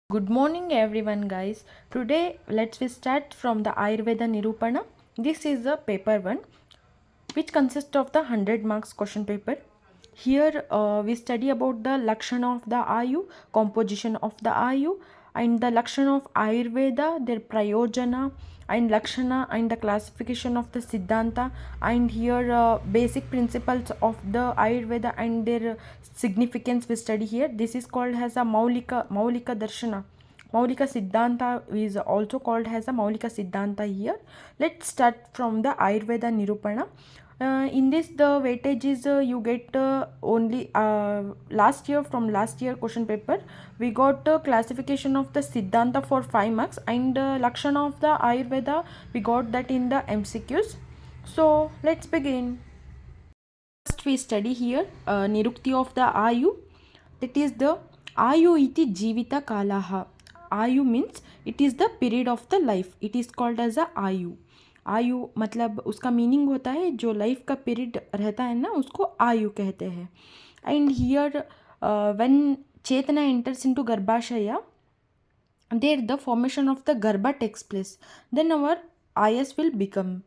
Good morning everyone guys. Today let's we start from the Ayurveda Nirupana. This is a paper 1 which consists of the 100 marks question paper. Here we study about the Lakshana of the Ayu, composition of the Ayu, and the Lakshana of Ayurveda, their Prayojana and Lakshana, and the classification of the Siddhanta, and here basic principles of the Ayurveda and their significance we study here. This is called as a Maulika Darshana. Maulika Siddhanta is also called as a Maulika Siddhanta here. Let's start from the Ayurveda Nirupana. In this the weightage is you get only last year question paper we got classification of the Siddhanta for 5 marks, and Lakshana of the Ayurveda we got that in the MCQs. So let's begin. First we study here Nirukti of the Ayu, that is the Ayu iti Jivita Kalaha. Ayu means it is the period of the life, it is called as a Ayu. आयु मतलब उसका meaning होता है जो life का period रहता है ना, उसको आयु कहते हैं. एंड हियर व्हेन चेतना एंटर्स इनटू गर्भाशया, there the formation of the garbha takes place, then our ayas will become.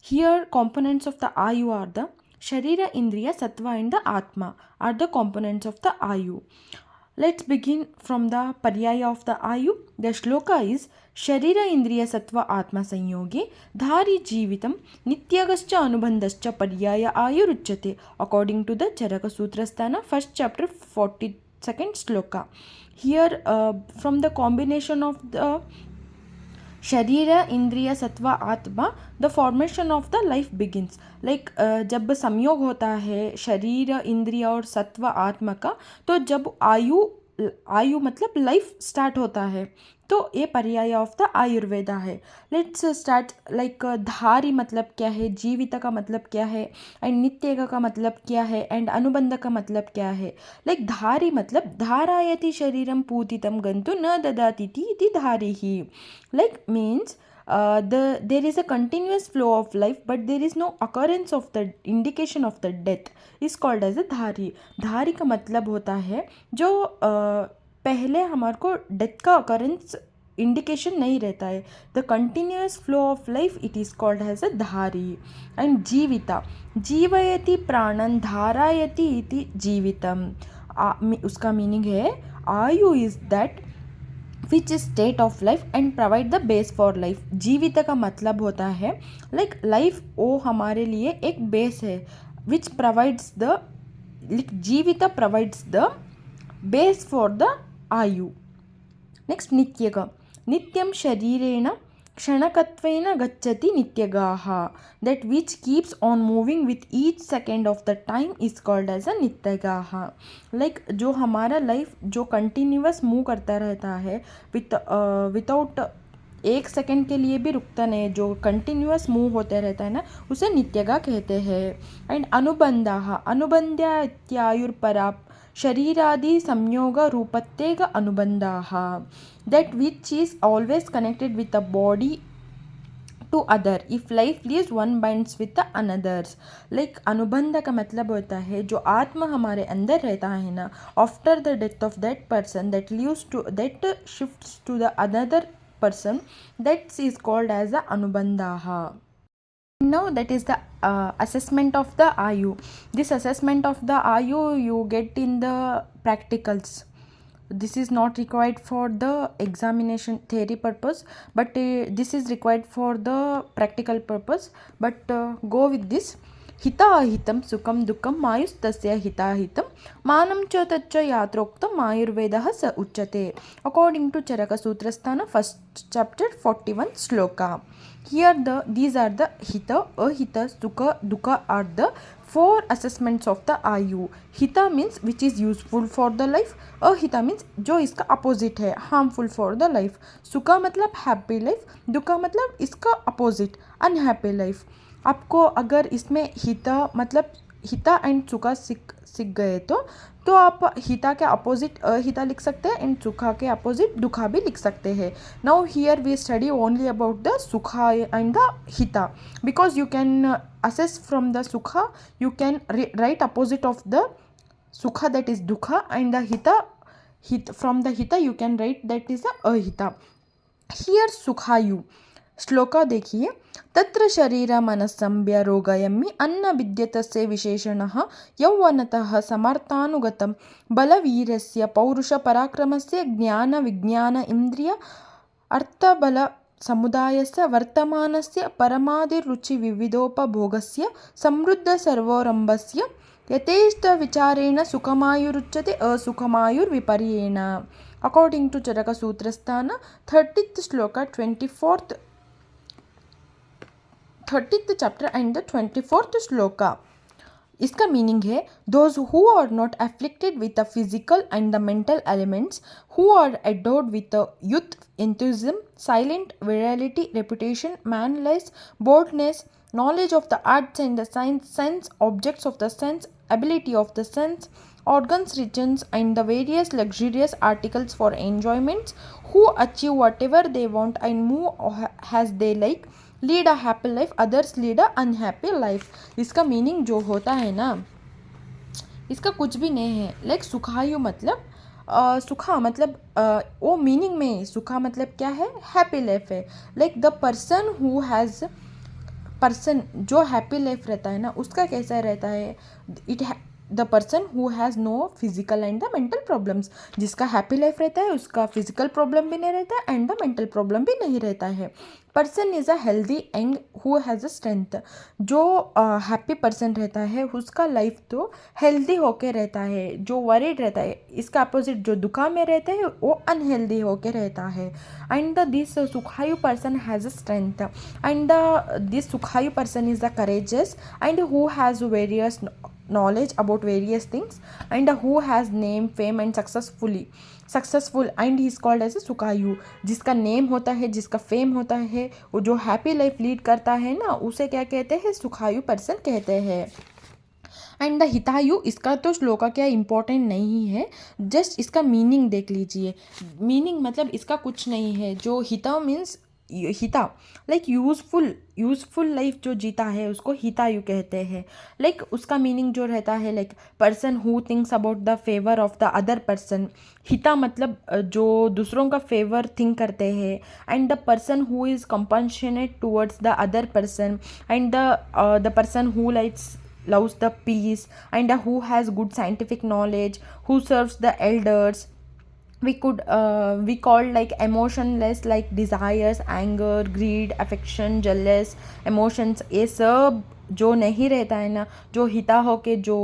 Here components of the ayu are the sharira, indriya, sattva and the atma are the components of the ayu. Let's begin from the paryaya of the ayu. The shloka is sharira indriya sattva atma sanyoge dhari jeevitam nityagascha anubandhascha paryaya ayuruchyate, according to the Charaka Sutrasthana, first chapter 42nd shloka. Here from the combination of the Sharira, Indriya, Sattva, Atma, the formation of the life begins. Like जब संयोग होता है शरीर इंद्रिय और सत्व आत्मा का, तो जब आयु मतलब लाइफ स्टार्ट होता है, तो ये पर्याय ऑफ द आयुर्वेदा है. Let's start. लाइक धारी मतलब क्या है, जीवित का मतलब क्या है, एंड नित्य का मतलब क्या है, एंड अनुबंध का मतलब क्या है. लाइक धारी मतलब धारायति शरीरम पूतितम गंतु न ददाति इति धारी ही. Like means there is a continuous flow of life, but there is no occurrence of the indication of the death is called as a धारी. धारी का मतलब होता है जो पहले हमारे को डेथ का occurrence इंडिकेशन नहीं रहता है. The continuous flow of life it is called as a धारी. एंड जीविता, जीवयति प्राणन धारायति इति जीवितम. उसका मीनिंग है आयु is that which state of life and provide the base for life. जीवित का मतलब होता है लाइक लाइफ वो हमारे लिए एक बेस है विच प्रोवाइड्स द जीवित provides the base for the आयु. नेक्स्ट नित्यग, नित्यम शरीरेण क्षणकत्वेन गच्छति नित्यगाः, that which keeps on moving with each second of the time is called as a नित्यगाः. लाइक जो हमारा लाइफ जो कंटिन्यूअस मूव करता रहता है विदाउट एक सेकेंड के लिए भी रुकता नहीं, जो कंटिन्यूअस मूव होते रहता है ना, उसे नित्यगा कहते हैं. एंड अनुबंधाः, अनुबंध्या इत्यायुर्परा शरीरादि संयोग रूपत्तेग अनुबंधाः, that which is always connected with the body to other. if life lives one binds with the another's. like अनुबंध का मतलब होता है जो आत्मा हमारे अंदर रहता है ना, after the death of that person that lives to that shifts to the another person, that is called as the anubandhaha. Now that is the assessment of the ayu. This assessment of the ayu you get in the practicals. This is not required for the examination theory purpose, but this is required for the practical purpose. But go with this. हिताहितं सुखं दुःखं मायुस्तस्य हिताहितं मानं च तच्च यात्रोक्तं आयुर्वेदः स उच्यते, according to Charaka Sutrasthana, first chapter 41 shloka. Here these are the hita, ahita, sukha, dukha are the 4 assessments of the आयु. हिता means which is useful for the life, ahita means जो इसका opposite है harmful for the life, सुखा मतलब happy life, दुखा मतलब इसका opposite unhappy life. आपको अगर इसमें हिता मतलब हिता एंड सुखा सीख गए तो आप हिता के अपोजिट अहिता लिख सकते हैं एंड सुखा के अपोजिट दुखा भी लिख सकते हैं. Now here we study only about the सुखा एंड द हिता, because you can assess from the सुखा, you can write opposite of the sukha, that is dukha, and the hita from the hita you can write that is a ahita. Here sukhayu. Shloka देखिए. तत्र शरीरमनस्संभ्य रोगयम्मि अन्न विद्यतस्य विशेषणः यौवनतः समर्थानुगतं बलवीर्यस्य पौरुषपराक्रमस्य ज्ञानविज्ञान इन्द्रिय अर्थबलसमुदायस्य वर्तमानस्य परमादिरुचिविविधोपभोगस्य समृद्धसर्वोरम्भस्य यथेष्टविचारेण सुखमायुरुच्यते असुखमायुर्विपर्येण. According to Charaka Sutrasthana, 30th shloka, 30th chapter and the 24th shloka. इसका meaning है those who are not afflicted with the physical and the mental elements, who are endowed with the youth, enthusiasm, silent virility, reputation, manliness, boldness, knowledge of the arts and the science, sense objects of the sense, ability of the sense, organs, regions, and the various luxurious articles for enjoyments, who achieve whatever they want and move as they like, lead a happy life, others lead a unhappy life. इसका meaning जो होता है ना, इसका कुछ भी नहीं है. लाइक सुखायु मतलब सुखा मतलब वो मीनिंग में सुखा मतलब क्या है, हैप्पी लाइफ है. Like the person who has person जो हैप्पी लाइफ रहता है ना, उसका कैसा रहता है, the person who has no physical and the mental problems. जिसका हैप्पी लाइफ रहता है उसका फिजिकल प्रॉब्लम भी नहीं रहता है एंड द मेंटल प्रॉब्लम भी नहीं रहता है. Person is a healthy and who has a strength. जो हैप्पी पर्सन रहता है उसका लाइफ तो हेल्दी होके रहता है. जो वरीड रहता है, इसका अपोजिट जो दुखा में रहता है वो अनहेल्दी होके रहता है. एंड दिस सुखायु person has a strength and this सुखायु person is the courageous and who has various knowledge about various things and who has name, fame and successful and he is called as a सुखायु. जिसका name होता है, जिसका fame होता है, वो जो happy life lead करता है ना, उसे क्या कहते हैं, सुखायु पर्सन कहते हैं. एंड द हितायु, इसका तो श्लोका क्या इंपॉर्टेंट नहीं है, जस्ट इसका मीनिंग देख लीजिए. मीनिंग मतलब इसका कुछ नहीं है. जो हिता मीन्स हिता लाइक यूजफुल लाइफ जो जीता है उसको हितायु कहते हैं. लाइक उसका मीनिंग जो रहता है like person who thinks about the favour of the other person. हिता मतलब जो दूसरों का फेवर थिंक करते हैं. And the person who is compassionate towards the other person and the person who loves the peace and who has good scientific knowledge, who serves the elders. We call like emotionless like desires, anger, greed, affection, jealous emotions. ये सब जो नहीं रहता है ना, जो हिता होके जो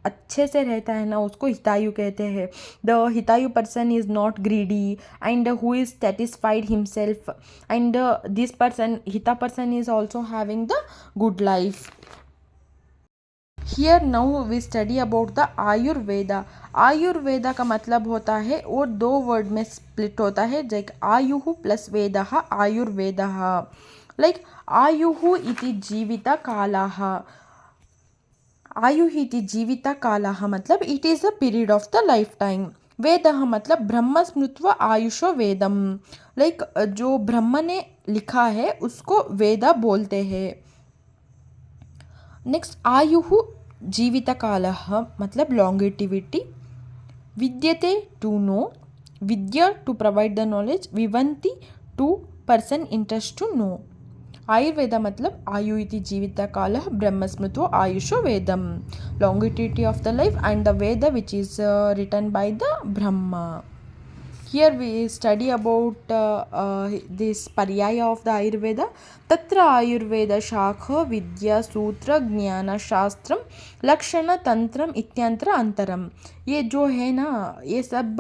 अच्छे से रहता है ना, उसको हितायु कहते हैं. द हितायु person is not greedy and who is satisfied himself and this person हिता person is also having the good life. Here now we study about the Ayurveda. Ayurveda का मतलब होता है, वो दो वर्ड में स्प्लिट होता है, लाइक आयुः प्लस वेदः आयुर्वेदः. लाइक आयुः इति जीवितकालः. आयुः इति जीवितकालः मतलब it is a period of the life time. वेदः मतलब ब्रह्म स्मृत्वा आयुषो वेदम. लाइक जो ब्रह्म ने लिखा है उसको वेदा बोलते हैं. नेक्स्ट आयुः जीवितकालः मतलब लॉन्गेटिविटी. विद्यते टू नो, विद्या टू प्रोवाइड द नॉलेज, विवंति to person interest to know. Ayurveda मतलब आयु इति जीवितकालः ब्रह्मस्मृतो आयुषो वेदम. Longevity of the life and the Veda which is written by the Brahma. Here we study about this paryaya of the Ayurveda. तत्र आयुर्वेद शाखा विद्या सूत्र ज्ञान शास्त्रम लक्षण तंत्रम इत्यंत्र अंतरम. ये जो है ना, ये सब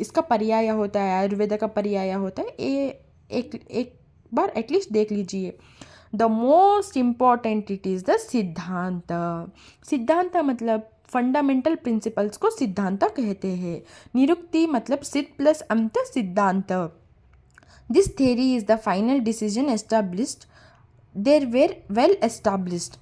इसका पर्याय होता है, आयुर्वेद का पर्याय होता है. ये एक बार एटलीस्ट देख लीजिए. The most important it is the सिद्धांत. सिद्धांत मतलब फंडामेंटल प्रिंसिपल्स को सिद्धांत कहते हैं. निरुक्ति मतलब सिद्ध प्लस अंत सिद्धांत. This theory is the final decision established there were well established.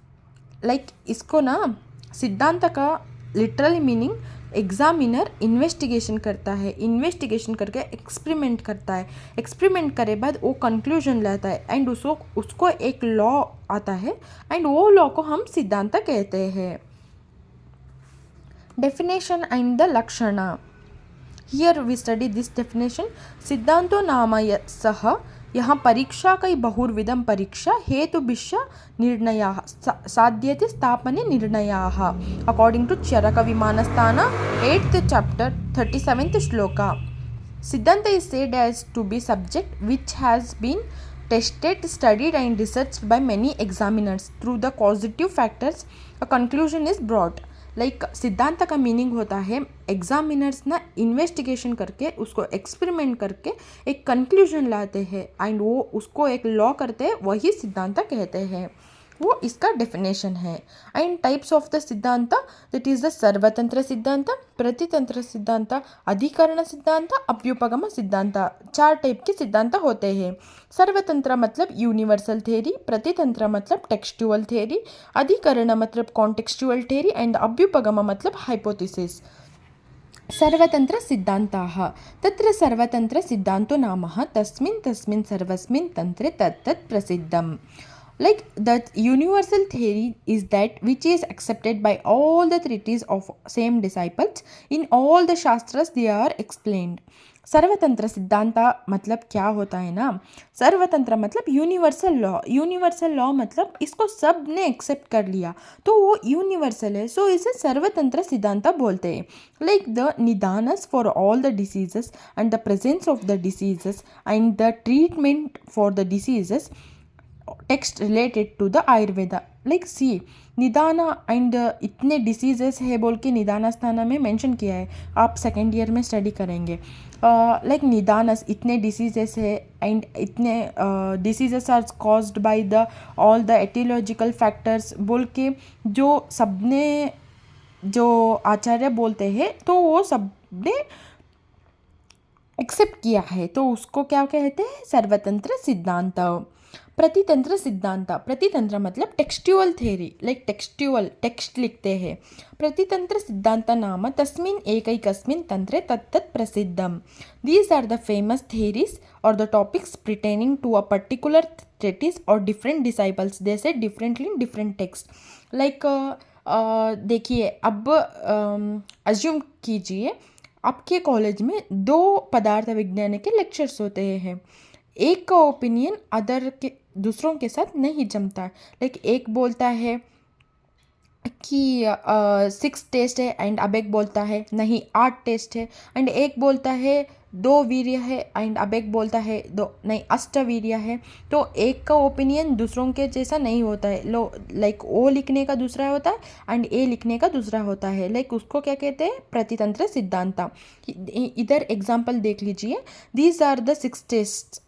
Like इसको ना सिद्धांत का लिटरल मीनिंग एग्जामिनर इन्वेस्टिगेशन करता है, इन्वेस्टिगेशन करके एक्सपेरिमेंट करता है, एक्सपेरिमेंट करे बाद वो कंक्लूजन लाता है एंड उसको एक लॉ आता है एंड वो लॉ को हम सिद्धांत कहते हैं. Definition and the Lakshana. Here we study this definition. सिद्धांतो नाम सह यहाँ परीक्षा कई बहुर्विधं परीक्षा हेतुभिश्च निर्णयाः साध्यते स्थापने निर्णयाः अकॉर्डिंग टू चरकविमानस्थान 8th chapter 37th shloka. Siddhanta is said as to be subject which has been tested, studied and researched by many examiners. Through the causative factors, a conclusion is brought. Like सिद्धांत का meaning होता है examiners ना investigation करके उसको experiment करके एक conclusion लाते हैं एंड वो उसको एक लॉ करते हैं, वही सिद्धांत कहते हैं। वो इसका डेफिनेशन है। एंड टाइप्स ऑफ द सिद्धांत, दैट इज द सर्वतंत्र सिद्धांत, प्रतितंत्र सिद्धांत, अधिकरण सिद्धांत, अभ्युपगम सिद्धांत। 4 टाइप के सिद्धांत होते हैं। सर्वतंत्र मतलब यूनिवर्सल थ्योरी, प्रतितंत्र मतलब टेक्सचुअल थ्योरी, अधिकरण मतलब कॉन्टेक्सचुअल थ्योरी एंड अभ्युपगम मतलब हाइपोथेसिस। सर्वतंत्र सिद्धांताः, तत्र सर्वतंत्र सिद्धांतो नाम तस्मिन् तस्मिन् सर्वस्मिन् तंत्रे तत्तत् प्रसिद्धम्। Like that universal theory is that which is accepted by all the treatises of same disciples. In all the shastras they are explained. सर्वतंत्र सिद्धांत मतलब क्या होता है ना, सर्वतंत्र मतलब यूनिवर्सल लॉ। यूनिवर्सल लॉ मतलब इसको सब ने एक्सेप्ट कर लिया तो वो यूनिवर्सल है, सो इसे सर्वतंत्र सिद्धांत बोलते हैं। लाइक द निदानस for all the diseases and the presence of the diseases and the treatment for the diseases text related to the Ayurveda. Like see निदाना एंड इतने डिसीजेस है बोल के निदाना स्थाना में मेंशन किया है, आप सेकेंड ईयर में स्टडी करेंगे। लाइक निदानस इतने डिसीजेस है एंड इतने diseases are caused by the all the aetiological factors बोल के जो सबने जो आचार्य बोलते हैं तो वो सबने एक्सेप्ट किया है, तो उसको क्या कहते हैं, सर्वतंत्र सिद्धांत। प्रतितंत्र सिद्धांत, प्रतितंत्र मतलब textual theory, like textual text लिखते हैं। प्रतितंत्र सिद्धांत नाम तस्मिन् एकैकस्मिन् तंत्रे तत्तत् प्रसिद्धम। These are the famous theories और the topics pertaining to a particular treatise or different disciples, they say differently in different text. Like देखिए अब अज्यूम कीजिए आपके कॉलेज में 2 पदार्थ विज्ञान के लेक्चर्स होते हैं। एक का ओपिनियन अदर के दूसरों के साथ नहीं जमता। लाइक एक बोलता है कि 6 टेस्ट है एंड अब एक बोलता है नहीं 8 टेस्ट है, एंड एक बोलता है 2 वीर्य है एंड अब एक बोलता है 2 नहीं अष्टवीर्य है। तो एक का ओपिनियन दूसरों के जैसा नहीं होता है। लाइक ओ लिखने का दूसरा होता है एंड ए लिखने का दूसरा होता है। लाइक उसको क्या कहते हैं, प्रतितंत्र सिद्धांत। इधर एग्जाम्पल देख लीजिए, these are the 6 taste.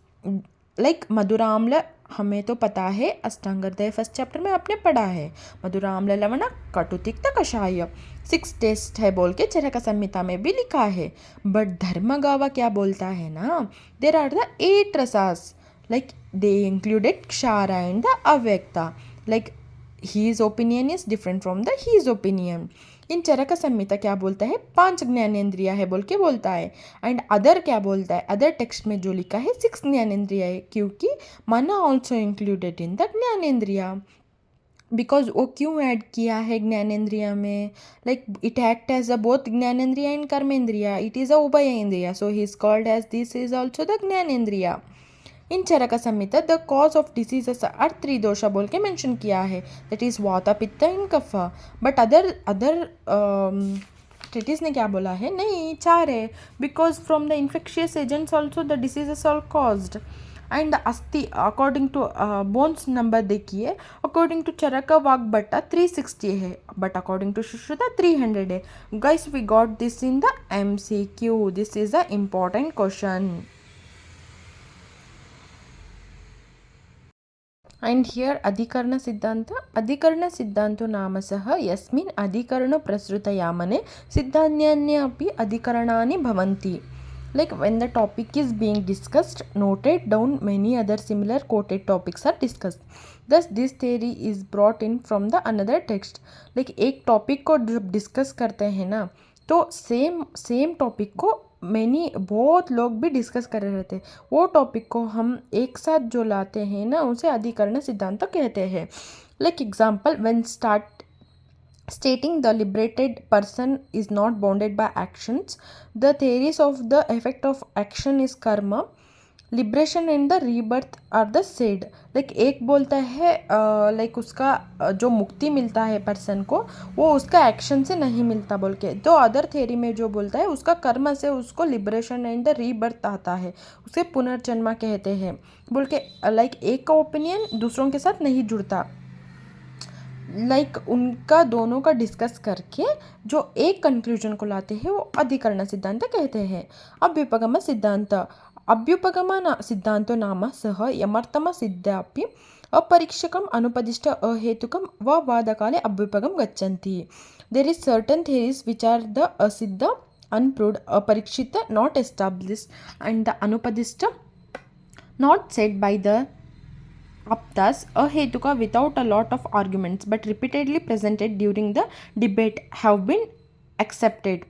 Like मधुराम्ल हमें तो पता है, अष्टांगहृदय फर्स्ट चैप्टर में आपने पढ़ा है, मधुराम्ल लवण कटुतिक्त कषाय 6 टेस्ट है बोल के चरक संहिता में भी लिखा है। बट धर्मगावा क्या बोलता है ना, देर आर द 8 रसास, लाइक दे इंक्लूडेड क्षारा एंड द अव्यक्ता। Like his opinion is different from the his opinion. In Charak Samhita क्या बोलता है, 5 ज्ञानेंद्रिया है बोल के बोलता है। एंड अदर क्या बोलता है, अदर टेक्स्ट में जो लिखा है 6 ज्ञानेंद्रिया है, क्योंकि मन ऑल्सो इंक्लूडेड इन द ज्ञानेंद्रिया। बिकॉज वो क्यों ऐड किया है ज्ञानेंद्रिया में, like it act as a both ज्ञानेंद्रिया एंड कर्मेंद्रिया, इट इज अ उभय इंद्रिया, so he is called as this is also the ज्ञानेंद्रिया। In Charak Samhita the cause of diseases are 3 दोषा बोल के मेंशन किया है, that is vata pitta and kapha. But other treatise ने क्या बोला है, नहीं 4 है, because from the infectious agents also the diseases are caused. And अस्थि अकॉर्डिंग टू बोन्स नंबर देखिए, अकॉर्डिंग टू चरक वाग्भट्ट 360 है, बट अकॉर्डिंग टू सुश्रुता 300 है। Guys we got this in the MCQ, this is a important question. And here अधिकरण सिद्धांत, अधिकरण सिद्धांतो नाम सह यस्मिन् अधिकरण प्रसृतयामने सिद्धान्यान्ये अपि अधिकरणानि भवन्ति। Like when the topic is being discussed, noted down many other similar quoted topics are discussed. Thus this theory is brought in from the another text. Like एक टॉपिक को जब डिस्कस करते हैं ना, तो सेम टॉपिक को बहुत लोग भी डिस्कस कर रहे थे, वो टॉपिक को हम एक साथ जो लाते हैं ना, उसे अधिकरण सिद्धांत कहते हैं। Like example, stating the liberated person is not bounded by actions. The theories of the effect of action is karma, liberation and the rebirth are the said. Like एक बोलता है लाइक उसका जो मुक्ति मिलता है पर्सन को वो उसका एक्शन से नहीं मिलता बोल के. तो अदर थेरी में जो बोलता है उसका कर्म से उसको लिब्रेशन एंड द रीबर्थ आता है, उसे पुनर्जन्मा कहते हैं बोल के. लाइक एक का ओपिनियन दूसरों के साथ नहीं जुड़ता. लाइक उनका दोनों का डिस्कस करके जो एक कंक्लूजन को लाते हैं वो अधिकरण सिद्धांत कहते हैं. अभ्युपगम सिद्धांत. अभ्युपगम सिद्धांतो नाम सह यमर्थम सिद्धापि अपरीक्षकम अनुपदिष्ट अहेतुकम व वादकाले अभ्युपगम गच्छन्ति. There is certain theories which are the असिद्ध, unproved, अपरीक्षित, not established, and the अनुपदिष्ट, not said by the aptas ahetuka without a lot of arguments but repeatedly presented during the debate have been accepted.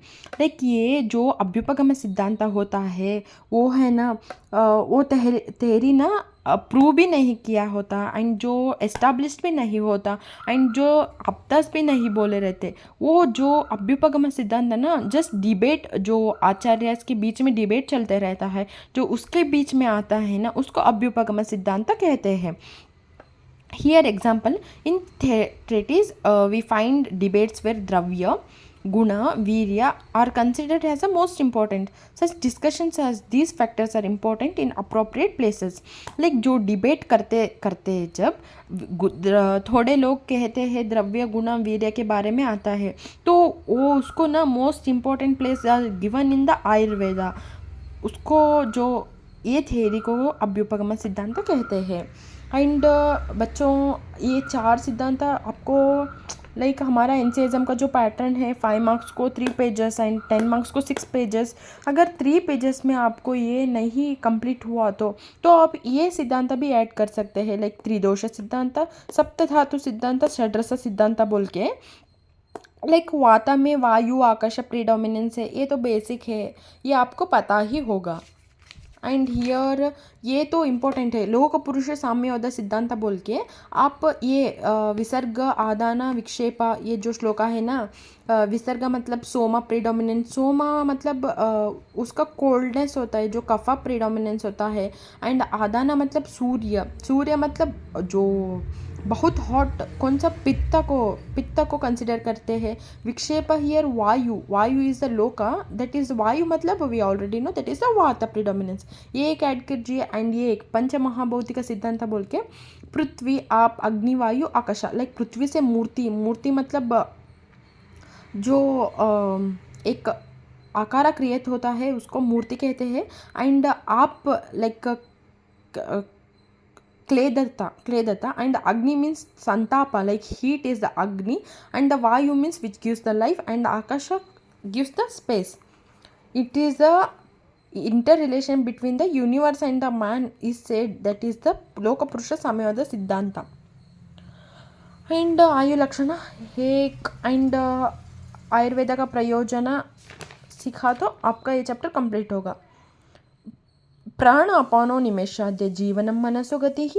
Like ये जो अभ्युपगम सिद्धांत होता है वो है ना वो तेरी ना प्रूव भी नहीं किया होता एंड जो एस्टाब्लिश्ड भी नहीं होता एंड जो अब तक भी नहीं बोले रहते. वो जो अभ्युपगम सिद्धांत है ना जस्ट डिबेट जो आचार्य के बीच में डिबेट चलते रहता है जो उसके बीच में आता है ना उसको अभ्युपगम सिद्धांत कहते हैं. Here example, in treatise we find debates where dravya, guna, virya are considered as the most important. Such discussions as these factors are important in appropriate places. Like जो debate करते करते जब थोड़े लोग कहते हैं द्रव्य गुण वीर्य के बारे में आता है तो वो उसको ना most important place given in the Ayurveda. उसको जो ये थ्योरी को अभ्युपगम सिद्धांत कहते हैं. एंड बच्चों ये 4 सिद्धांत आपको लाइक हमारा एनसीएजम का जो पैटर्न है 5 मार्क्स को 3 पेजेस एंड 10 मार्क्स को 6 पेजेस. अगर 3 पेजेस में आपको ये नहीं कंप्लीट हुआ तो आप ये सिद्धांत भी ऐड कर सकते हैं. लाइक त्रिदोष सिद्धांत, सप्तधातु सिद्धांत, षड्रस सिद्धांत बोल के. लाइक वाता में वायु आकाश प्रीडोमिनेंस है, ये तो बेसिक है, ये आपको पता ही होगा. एंड हियर ये तो इम्पोर्टेंट है लोक पुरुष साम्योद सिद्धांत बोल के. आप ये विसर्ग आदान विक्षेप ये जो श्लोका है ना विसर्ग मतलब सोमा प्रीडोमिनेंस, सोमा मतलब उसका कोल्डनेस होता है जो कफा प्रीडोमिनेंस होता है. एंड आदान मतलब सूर्य, सूर्य मतलब जो बहुत हॉट कौन सा पित्त को कंसिडर करते हैं. विक्षेप हियर वायु, वायु इज द लोका दैट इज वायु मतलब we already know that is the vata predominance. ये एक ऐड कीजिए. एंड ये एक पंच महाभौतिक सिद्धांत बोल के पृथ्वी आप अग्नि वायु आकाश. लाइक पृथ्वी से मूर्ति, मूर्ति मतलब जो एक आकार क्रिएट होता है उसको मूर्ति कहते हैं. एंड आप like क्लेदता and agni means santapa like heat is the agni and the vayu means which gives the life and akasha gives the space. It is a interrelation between the universe and the man is said that is the loka purusha samyada siddhanta. And आयु लक्षण एक and Ayurveda का प्रयोजन सीखा तो आपका ये chapter complete होगा. प्राण अपानो निमेषाद्य जीवनं मनसो गतिः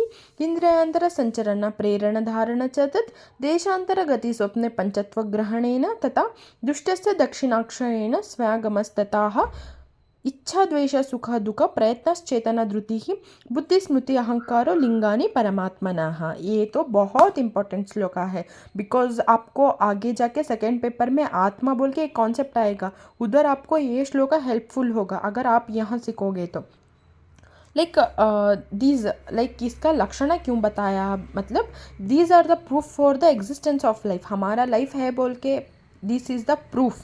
इंद्रियांतर संचरण प्रेरण धारण च तत् देशांतर गति स्वप्ने पंचत्वग्रहणेन तथा दुष्टस्य दक्षिणाक्षरेण स्वागमस्तताः इच्छा द्वेष सुख दुख प्रयत्नश्चेतना धृति बुद्धि स्मृति अहंकारो लिंगानि परमात्मनः. ये तो बहुत इंपॉर्टेंट श्लोका है बिकॉज आपको आगे जाके सेकेंड पेपर में आत्मा बोल के एक कॉन्सेप्ट आएगा, उधर आपको ये श्लोका हेल्पफुल होगा अगर आप यहाँ सीखोगे तो. लाइक दीज लाइक इसका लक्षण क्यों बताया मतलब these are the proof for the existence of life. हमारा लाइफ है बोल के this is the proof.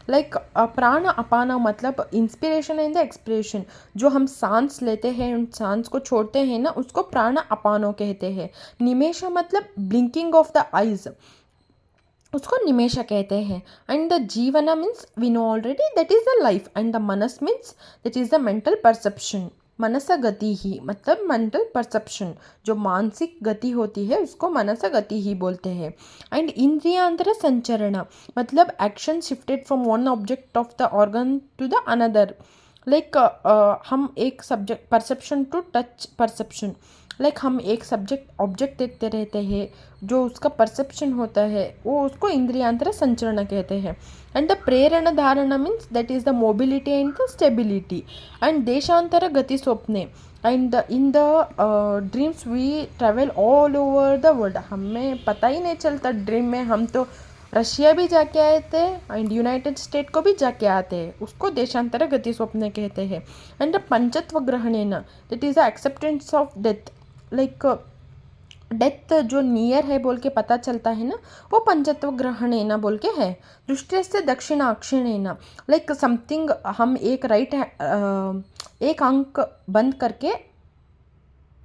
Like प्राण अपान मतलब इंस्पिरेशन एंड द एक्सपिरेशन. जो हम सांस लेते हैं उन सांस को छोड़ते हैं ना उसको प्राण अपानो कहते हैं. निमेश मतलब ब्लिंकिंग ऑफ द आइज उसको निमेश कहते हैं. एंड द जीवन means we know already that is the life. And the मनस means that is the mental perception. मनस गति ही मतलब मेंटल परसेप्शन, जो मानसिक गति होती है उसको मनस गति ही बोलते हैं. एंड इंद्रियांतर संचरण मतलब action shifted from one object of the organ to the another. Like हम एक subject perception to touch perception. Like हम एक सब्जेक्ट ऑब्जेक्ट देखते रहते हैं, जो उसका परसेप्शन होता है वो उसको इंद्रियांतर संचरण कहते हैं. एंड द प्रेरण धारण means that is the mobility and the stability. And देशांतर गति स्वप्ने and in the dreams we travel all over the world. हमें पता ही नहीं चलता ड्रीम में, हम तो रशिया भी जाके आए थे एंड यूनाइटेड स्टेट को भी जाके आते हैं, उसको देशांतर गति स्वप्न कहते हैं. एंड पंचत्व ग्रहणेन that is the acceptance of death. Like death जो नियर है बोल के पता चलता है ना, वो पंचत्व ग्रहणेन बोल के है. दृष्टि से दक्षिणाक्षिणेन लाइक समथिंग, हम एक एक अंक बंद करके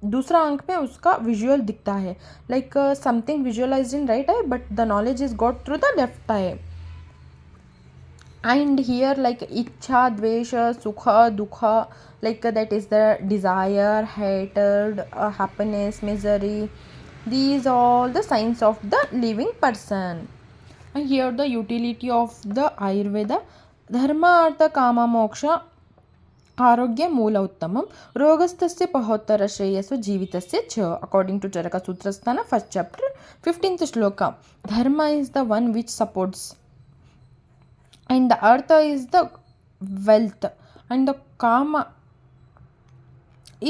दूसरा अंक में उसका विजुअल दिखता है. Like something visualise in right eye but the knowledge is got through the left eye. And here like ichha, dvesha, sukha, dukha, like that is the desire, hatred, happiness, misery. These all the signs of the living person. And here the utility of the Ayurveda. Dharma, artha, kama, moksha, आरोग्य मूल उत्तमम रोगस्थस्य पहोत्तर श्रेयसो जीवितस्य च. According to Charak सूत्रस्थान first chapter 15th श्लोक. धर्म is the one which supports and the artha is the wealth and the kama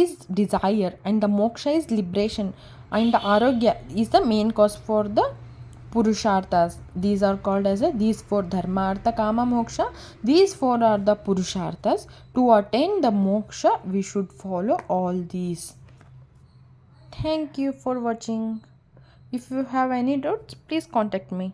is desire and the moksha is liberation and the arogya is the main cause for the purusharthas. These are called as these four: dharma, artha, kama, moksha. These four are the purusharthas. To attain the moksha we should follow all these. Thank you for watching. If you have any doubts, please contact me.